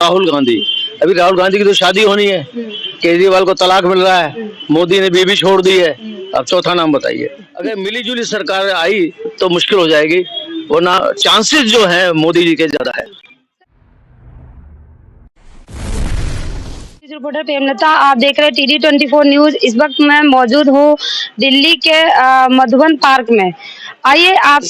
राहुल गांधी। अभी राहुल गांधी की तो शादी होनी है, केजरीवाल को तलाक मिल रहा है, मोदी ने बीबी छोड़ दी है। अब चौथा नाम बताइए। अगर मिली जुली सरकार आई तो मुश्किल हो जाएगी, वरना चांसेस जो है मोदी जी के ज्यादा है। रिपोर्टर प्रेमलता, आप देख रहे हैं TD24 न्यूज। इस वक्त मैं मौजूद हूँ दिल्ली के मधुबन पार्क में। आइए, आप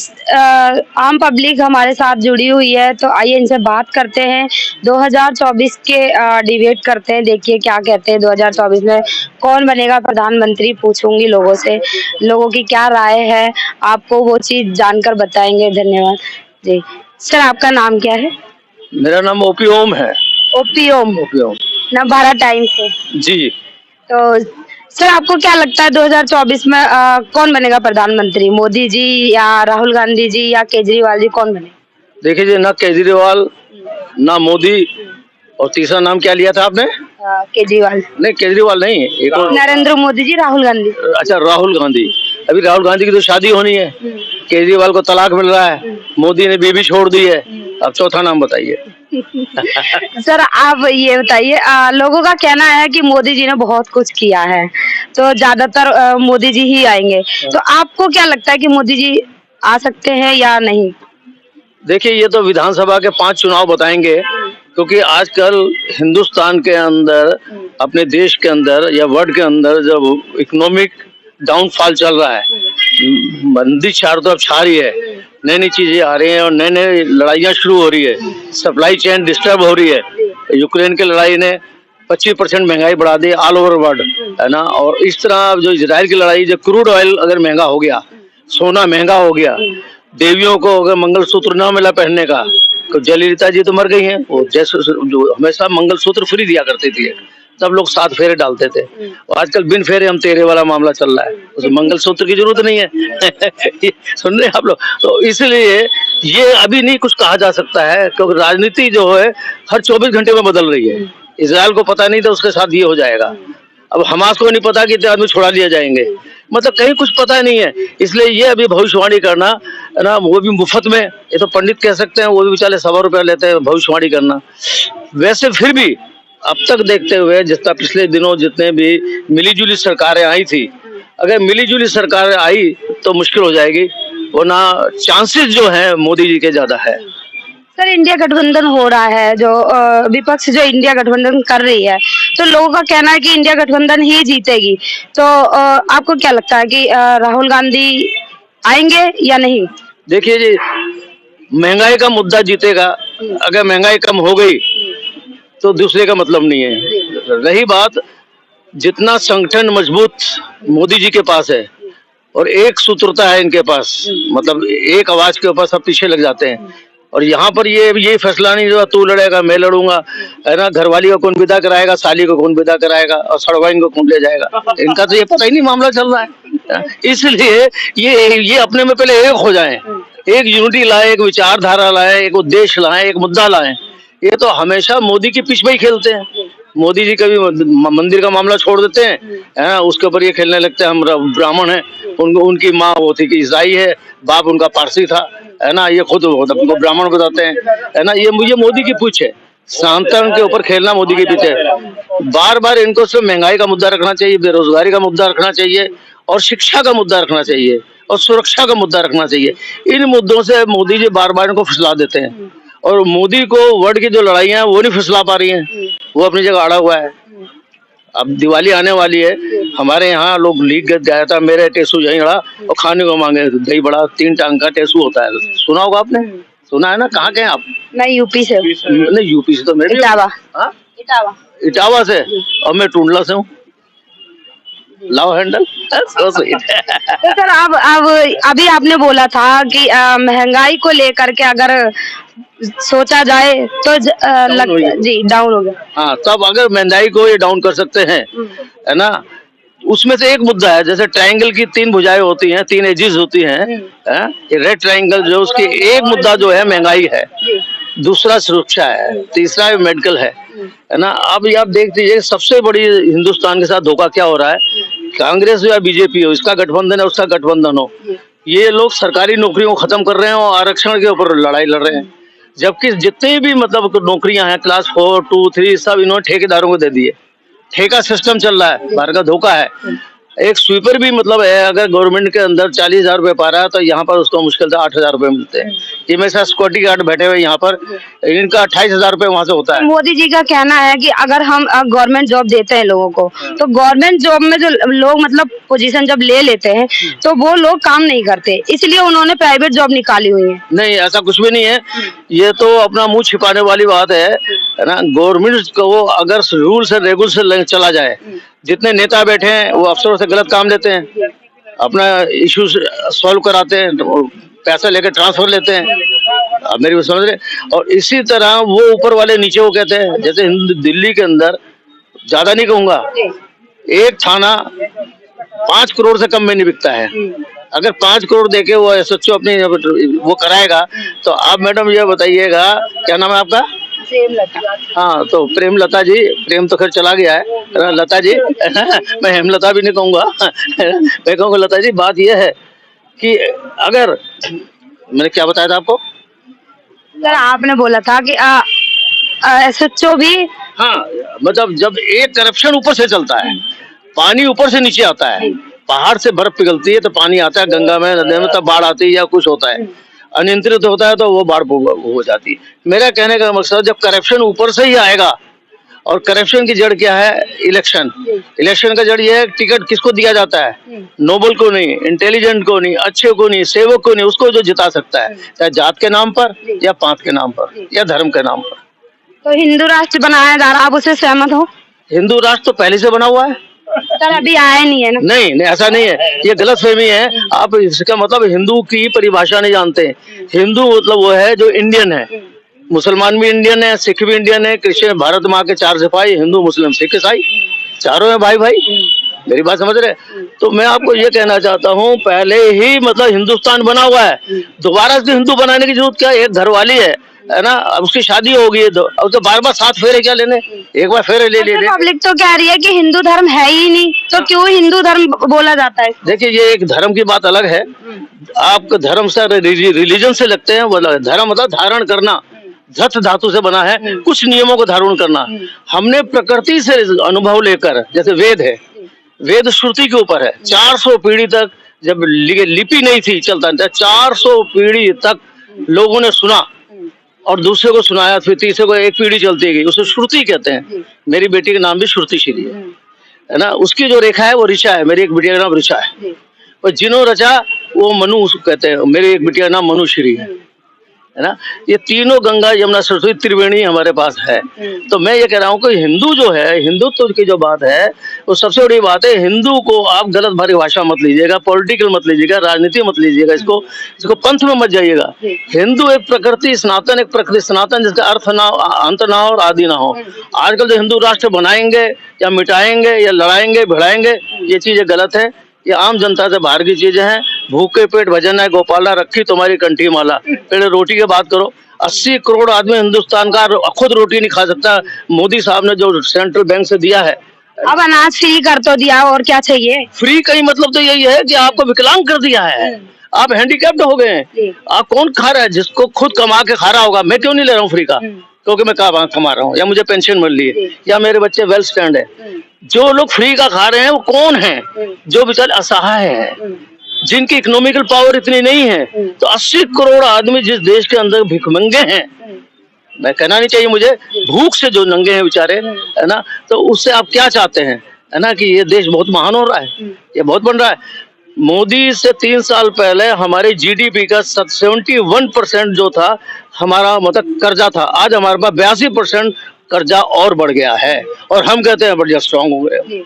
आम पब्लिक हमारे साथ जुड़ी हुई है, तो आइए इनसे बात करते हैं। 2024 के डिबेट करते हैं, देखिए क्या कहते हैं 2024 में कौन बनेगा प्रधानमंत्री। पूछूंगी लोगों से, लोगों की क्या राय है, आपको वो चीज जानकर बताएंगे। धन्यवाद जी। सर, आपका नाम क्या है? मेरा नाम ओपी ओम है। ओपी ओम भारत टाइम्स से जी। तो सर, आपको क्या लगता है 2024 में कौन बनेगा प्रधानमंत्री? मोदी जी या राहुल गांधी जी या केजरीवाल जी, कौन बने? देखिए जी, ना केजरीवाल ना मोदी, और तीसरा नाम क्या लिया था आपने? केजरीवाल नहीं, केजरीवाल नहीं, एक और। नरेंद्र मोदी जी, राहुल गांधी। अच्छा, राहुल गांधी। अभी राहुल गांधी की तो शादी होनी है, केजरीवाल को तलाक मिल रहा है, मोदी ने बीबी छोड़ दी है। अब चौथा नाम बताइए। सर, आप ये बताइए, लोगों का कहना है कि मोदी जी ने बहुत कुछ किया है, तो ज्यादातर मोदी जी ही आएंगे। तो आपको क्या लगता है कि मोदी जी आ सकते हैं या नहीं? देखिए, ये तो विधानसभा के 5 चुनाव बताएंगे, क्योंकि आजकल हिंदुस्तान के अंदर, अपने देश के अंदर या वर्ल्ड के अंदर जब इकोनॉमिक डाउनफॉल चल रहा है, मंदी चारों तरफ छा रही है, नई नई चीजें आ रही हैं और नई नई लड़ाइयाँ शुरू हो रही है, सप्लाई चेन डिस्टर्ब हो रही है। यूक्रेन की लड़ाई ने 25% महंगाई बढ़ा दी ऑल ओवर वर्ल्ड, है ना। और इस तरह जो इजराइल की लड़ाई, जो क्रूड ऑयल अगर महंगा हो गया, सोना महंगा हो गया, देवियों को अगर मंगलसूत्र ना मिला पहनने का, तो जयललिता जी तो मर गई हैं, वो जैसे जो हमेशा मंगलसूत्र फ्री दिया करती थी, तब लोग 7 फेरे डालते थे। और आजकल बिन फेरे हम तेरे वाला मामला चल रहा है, उसमें मंगलसूत्र की जरूरत नहीं है। सुन रहे हैं आप लोग? तो इसलिए ये अभी नहीं कुछ कहा जा सकता है, क्योंकि राजनीति जो है हर 24 घंटे में बदल रही है। इजराइल को पता नहीं था उसके साथ ये हो जाएगा, अब हमास को नहीं पता कि इतने आदमी छोड़ा दिया जाएंगे, मतलब कहीं कुछ पता नहीं है। इसलिए ये अभी भविष्यवाणी करना, है ना, वो भी मुफ्त में, ये तो पंडित कह सकते हैं, वो भी बेचारे 100 रुपया लेते हैं भविष्यवाणी करना। वैसे फिर भी अब तक देखते हुए, जितना पिछले दिनों जितने भी मिलीजुली सरकारें आई थी, अगर मिलीजुली सरकार आई तो मुश्किल हो जाएगी, वरना चांसेस जो है मोदी जी के ज्यादा है। सर, इंडिया गठबंधन हो रहा है, जो विपक्ष जो इंडिया गठबंधन कर रही है, तो लोगों का कहना है कि इंडिया गठबंधन ही जीतेगी। तो आपको क्या लगता है कि राहुल गांधी आएंगे या नहीं? देखिए जी, महंगाई का मुद्दा जीतेगा। अगर महंगाई कम हो गई तो दूसरे का मतलब नहीं है। रही बात, जितना संगठन मजबूत मोदी जी के पास है और एक सूत्रता है इनके पास, मतलब एक आवाज के ऊपर सब पीछे लग जाते हैं। और यहाँ पर ये फैसला नहीं जो तू लड़ेगा मैं लड़ूंगा, है ना, घरवाली को कौन विदा कराएगा, साली को कौन विदा कराएगा और सड़वाइन को कौन ले जाएगा, इनका तो ये पता ही नहीं मामला चल रहा है। इसलिए ये अपने में पहले एक हो जाएं, एक यूनिटी लाए, एक विचारधारा लाए, एक उद्देश्य लाए, एक मुद्दा लाए। ये तो हमेशा मोदी की पिच में ही खेलते हैं। मोदी जी कभी मंदिर का मामला छोड़ देते हैं, है ना, उसके ऊपर ये खेलने लगते हैं हम ब्राह्मण हैं, उनकी माँ वो थी कि ईसाई है, बाप उनका पारसी था, है ना, ये खुद उनको ब्राह्मण बताते हैं, है ना। ये मोदी की पूछ है, सनातन के ऊपर खेलना मोदी के पीछे है। बार बार इनको सिर्फ महंगाई का मुद्दा रखना चाहिए, बेरोजगारी का मुद्दा रखना चाहिए, और शिक्षा का मुद्दा रखना चाहिए, और सुरक्षा का मुद्दा रखना चाहिए। इन मुद्दों से मोदी जी बार बार इनको फिसला देते हैं, और मोदी को वर्ल्ड की जो लड़ाइयां हैं वो नहीं फिसला पा रही हैं, वो अपनी जगह अड़ा हुआ है। अब दिवाली आने वाली है, हमारे यहाँ लोग लीक गया था, मेरे टेसू यहीं अड़ा और खाने को मांगे दही बड़ा, 3 टांग का टेसू होता है, सुना होगा आपने? सुना है ना? कहाँ के हैं आप? मैं यूपी से। नहीं, यूपी से तो मैं इटावा से, और मैं टूंडला से हूँ। लाओ हैंडल। तो सर, अब अभी आपने बोला था कि महंगाई को लेकर के अगर सोचा जाए तो जी डाउन हो गया। हाँ, तब अगर महंगाई को ये डाउन कर सकते हैं, है ना। उसमें से एक मुद्दा है, जैसे ट्रायंगल की 3 भुजाएं होती हैं, 3 एजेस होती हैं, ये रेड ट्रायंगल जो उसकी एक मुद्दा जो है महंगाई है, दूसरा सुरक्षा है, तीसरा मेडिकल है ना। अब आप देख लीजिए सबसे बड़ी हिंदुस्तान के साथ धोखा क्या हो रहा है, कांग्रेस हो या बीजेपी हो, इसका गठबंधन है उसका गठबंधन हो, ये लोग सरकारी नौकरियों को खत्म कर रहे हैं और आरक्षण के ऊपर लड़ाई लड़ रहे हैं। जबकि जितनी भी मतलब नौकरियां हैं क्लास 4, 2, 3 सब इन्होंने ठेकेदारों को दे दिए। ठेका सिस्टम चल रहा है, भारत का धोखा है। एक स्वीपर भी मतलब है, अगर गवर्नमेंट के अंदर 40,000 रुपए पा रहा है तो यहाँ पर उसको मुश्किल से 8,000 रुपए मिलते हैं। ये मेरे साथ सिक्योरिटी गार्ड बैठे हुए यहाँ पर, इनका 28,000 रुपए वहां से होता है। मोदी जी का कहना है कि अगर हम गवर्नमेंट जॉब देते हैं लोगों को, तो गवर्नमेंट जॉब में जो लोग मतलब पोजीशन जब ले लेते हैं तो वो लोग काम नहीं करते, इसलिए उन्होंने प्राइवेट जॉब निकाली हुई है। नहीं, ऐसा कुछ भी नहीं है, ये तो अपना मुंह छिपाने वाली बात है ना। गवर्नमेंट को अगर रूल से रेगुल से चला जाए, जितने नेता बैठे हैं वो अफसरों से गलत काम लेते हैं, अपना इश्यूज सॉल्व कराते हैं, पैसा लेकर ट्रांसफर लेते हैं, आप मेरी बात समझ रहे। और इसी तरह वो ऊपर वाले नीचे वो कहते हैं। जैसे दिल्ली के अंदर, ज्यादा नहीं कहूंगा, एक थाना 5 करोड़ से कम में नहीं बिकता है। अगर 5 करोड़ देके वो SHO अपनी वो कराएगा, तो आप मैडम ये बताइएगा, क्या नाम है आपका? हाँ, तो प्रेम लता जी, प्रेम तो खैर चला गया है, लता जी मैं हेमलता भी नहीं कहूंगा मैं कहूँगा लता जी। बात यह है कि अगर मैंने क्या बताया था आपको? सर आपने बोला था कि SHO भी, हाँ, मतलब जब एक करप्शन ऊपर से चलता है, पानी ऊपर से नीचे आता है, पहाड़ से बर्फ पिघलती है तो पानी आता है गंगा में, नदी में, तब बाढ़ आती है या कुछ होता है, अनियंत्रित होता है तो वो बाढ़ हो जाती है। मेरा कहने का मकसद, जब करप्शन ऊपर से ही आएगा, और करप्शन की जड़ क्या है? इलेक्शन। इलेक्शन का जड़ ये है, टिकट किसको दिया जाता है? नोबल को नहीं, इंटेलिजेंट को नहीं, अच्छे को नहीं, सेवक को नहीं, उसको जो जिता सकता है, चाहे जात के नाम पर या पांत के नाम पर या धर्म के नाम पर। तो हिंदू राष्ट्र बनाया जा रहा, आप उससे सहमत हो? हिंदू राष्ट्र तो पहले से बना हुआ है सर, अभी आया नहीं है ना? नहीं, ऐसा नहीं है, ये गलतफहमी है। आप इसका मतलब हिंदू की परिभाषा नहीं जानते। हिंदू मतलब वो है जो इंडियन है। मुसलमान भी इंडियन है, सिख भी इंडियन है, क्रिश्चियन, भारत माँ के 4 सिपाही, हिंदू, मुस्लिम, सिख, ईसाई, चारों है भाई भाई। मेरी बात समझ रहे? तो मैं आपको ये कहना चाहता हूँ, पहले ही मतलब हिंदुस्तान बना हुआ है, दोबारा से हिंदू बनाने की जरूरत क्या है? एक घरवाली है ना, अब उसकी शादी हो गई है, अब तो बार बार 7 फेरे क्या लेने, एक बार फेरे ले ले। पब्लिक तो कह रही है कि हिंदू धर्म है ही नहीं, तो क्यों हिंदू धर्म बोला जाता है? देखिए, ये एक धर्म की बात अलग है, आपको धर्म से रिलीजन से लगते हैं वो अलग। धर्म मतलब धारण करना, धत धातु से बना है, कुछ नियमों को धारण करना। हमने प्रकृति से अनुभव लेकर, जैसे वेद है, वेद श्रुति के ऊपर है, 400 पीढ़ी तक, जब लिपि नहीं थी, चलता था, 400 पीढ़ी तक लोगों ने सुना और दूसरे को सुनाया, फिर तीसरे को, एक पीढ़ी चलती गई, उसे श्रुति कहते हैं। मेरी बेटी का नाम भी श्रुति श्री है ना, उसकी जो रेखा है वो ऋचा है, मेरी एक बिटिया का नाम ऋचा है। और जिन्हों रचा वो मनु कहते हैं, मेरी एक बिटिया का नाम मनुश्री है ना। ये तीनों, गंगा, यमुना, सरस्वती, त्रिवेणी हमारे पास है। तो मैं ये कह रहा हूँ कि हिंदू जो है, हिंदुत्व की जो बात है, वो सबसे बड़ी बात है। हिंदू को आप गलत भाषा मत लीजिएगा, पॉलिटिकल मत लीजिएगा, राजनीति मत लीजिएगा, इसको पंथ में मत जाइएगा। हिंदू एक प्रकृति सनातन, एक प्रकृति सनातन, जिसका अर्थ ना, अंत ना हो और आदि ना हो। आजकल जो हिंदू राष्ट्र बनाएंगे या मिटाएंगे या लड़ाएंगे भिड़ाएंगे, ये चीजें गलत है। ये आम जनता से बाहर की चीजें हैं। भूखे पेट भजन है गोपाला, रखी तुम्हारी कंठी माला। पहले रोटी की बात करो। 80 करोड़ आदमी हिंदुस्तान का खुद रोटी नहीं खा सकता। मोदी साहब ने जो सेंट्रल बैंक से दिया है, अब अनाज फ्री कर तो दिया, और क्या चाहिए? फ्री का ही मतलब तो यही है कि आपको विकलांग कर दिया है, आप हैंडीकैप्ड हो गए हैं। आप कौन खा रहा है? जिसको खुद कमा के खा रहा होगा। मैं क्यों नहीं ले रहा हूँ फ्री का? क्योंकि मैं कमा रहा हूँ, या मुझे पेंशन मिल रही है, या मेरे बच्चे वेल स्टैंड है। जो लोग फ्री का खा रहे हैं वो कौन है? जो बेचारे असहाय हैं, जिनकी इकोनॉमिकल पावर इतनी नहीं है। तो 80 करोड़ आदमी जिस देश के अंदर भिखमंगे हैं, मैं कहना नहीं चाहिए मुझे, भूख से जो नंगे हैं बेचारे, है ना, तो उससे आप क्या चाहते हैं? है ना, कि ये देश बहुत महान हो रहा है, ये बहुत बन रहा है। मोदी से 3 साल पहले हमारे GDP का 71% जो था हमारा मतलब कर्जा था, आज हमारे पास 82% कर्जा और बढ़ गया है। और हम कहते हैं बढ़िया स्ट्रांग हो गए।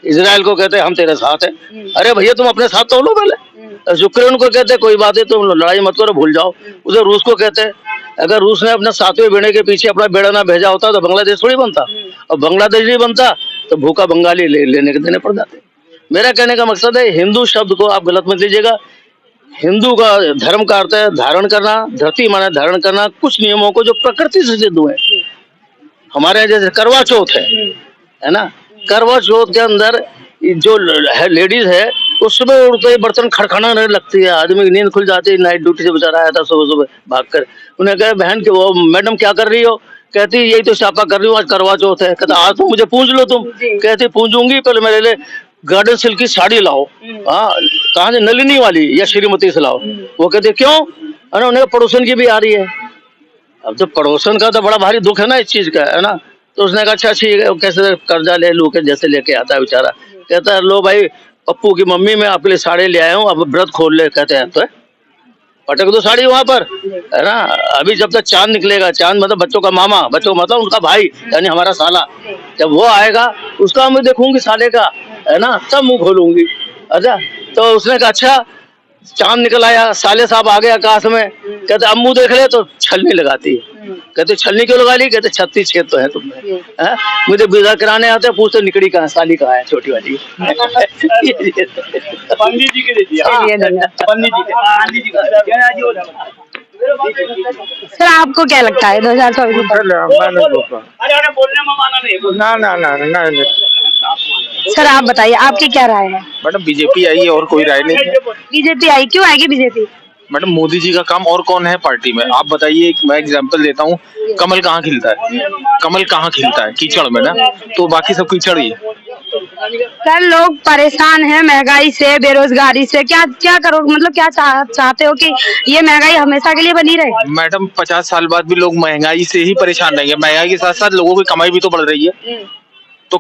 इजराइल को कहते हैं हम तेरे साथ हैं। अरे भैया, तुम अपने साथ तो लो पहले। यूक्रेन को कहते हैं कोई बात है, तुम लड़ाई मत करो, भूल जाओ। उधर रूस को कहते हैं, अगर रूस ने अपने 7वें बेड़े के पीछे अपना बेड़ा ना भेजा होता तो बांग्लादेश थोड़ी बनता। और बांग्लादेश नहीं बनता तो भूखा बंगाली लेने के देने पड़ जाते। मेरा कहने का मकसद है, हिंदू शब्द को आप गलत मत लीजिएगा। हिंदू का धर्म का अर्थ है धारण करना, धरती माने धारण करना, कुछ नियमों को जो प्रकृति से सिद्ध हुए। हमारे यहाँ जैसे करवा चौथ है ना, करवा चौथ के अंदर जो लेडीज है तो सुबह उठते ही बर्तन खड़खड़ाने लगती है, आदमी की नींद खुल जाती है। नाइट ड्यूटी से बेचारा आया था सुबह सुबह भाग कर, उन्हें कहा बहन के वो मैडम क्या कर रही हो? कहती यही तो छापा कर रही हूँ, आज करवा चौथ है। कहता आज तो मुझे पूंछ लो तुम। कहती पूंजूंगी, पहले मेरे लिए गार्डन सिल्क की साड़ी लाओ। हाँ, कहाँ से? नलिनी वाली या श्रीमती से लाओ। वो कहते क्यों? अरे उन्हें पड़ोसन की भी आ रही है। अब तो पड़ोसन का तो बड़ा भारी दुख है ना इस चीज का, है ना। तो उसने कहा अच्छा ठीक है, कैसे कर्जा ले लू के जैसे लेके आता है बेचारा। कहता है लो भाई पप्पू की मम्मी मैं आपके लिए साड़ी ले आया हूँ, अब व्रत खोल ले। कहते हैं तो पटक दो साड़ी वहां पर, है ना। अभी जब तक चांद निकलेगा, चांद मतलब बच्चों का मामा, बच्चों मतलब उनका भाई यानी हमारा साला, जब वो आएगा उसका मैं देखूंगी साले का, है ना, तब मुंह खोलूंगी। अच्छा, तो उसने कहा अच्छा। चांद निकल आया, साले साहब आ गए आकाश में। कहते अब मुंह देख ले तो छलनी लगाती है। कहते छलनी क्यों लगा ली? कहते 36 छेद तो है तुमने। हैं? मुझे विदा कराने आते हैं, पूछते निकड़ी कहाँ, साली कहाँ है छोटी वाली। पंडित जी के दे दिया। पंडित जी का। सर आपको क्या लगता है 2024 में? अरे बोलने में माना नहीं। ना। सर आप बताइए आपकी क्या राय है? मैडम बीजेपी आई है और कोई राय नहीं है। बीजेपी आई, क्यों आएगी बीजेपी? मैडम मोदी जी का काम और कौन है पार्टी में? आप बताइए। मैं एग्जांपल देता हूँ, कमल कहाँ खिलता है? कमल कहाँ खिलता है? कीचड़ में ना, तो बाकी सब कीचड़ ही है। सर लोग परेशान हैं महंगाई से, बेरोजगारी से, क्या क्या करो, मतलब क्या चाहते हो कि ये महंगाई हमेशा के लिए बनी रहे? मैडम 50 साल बाद भी लोग महंगाई से ही परेशान रहेंगे। महंगाई के साथ साथ लोगों की कमाई भी तो बढ़ रही है, तो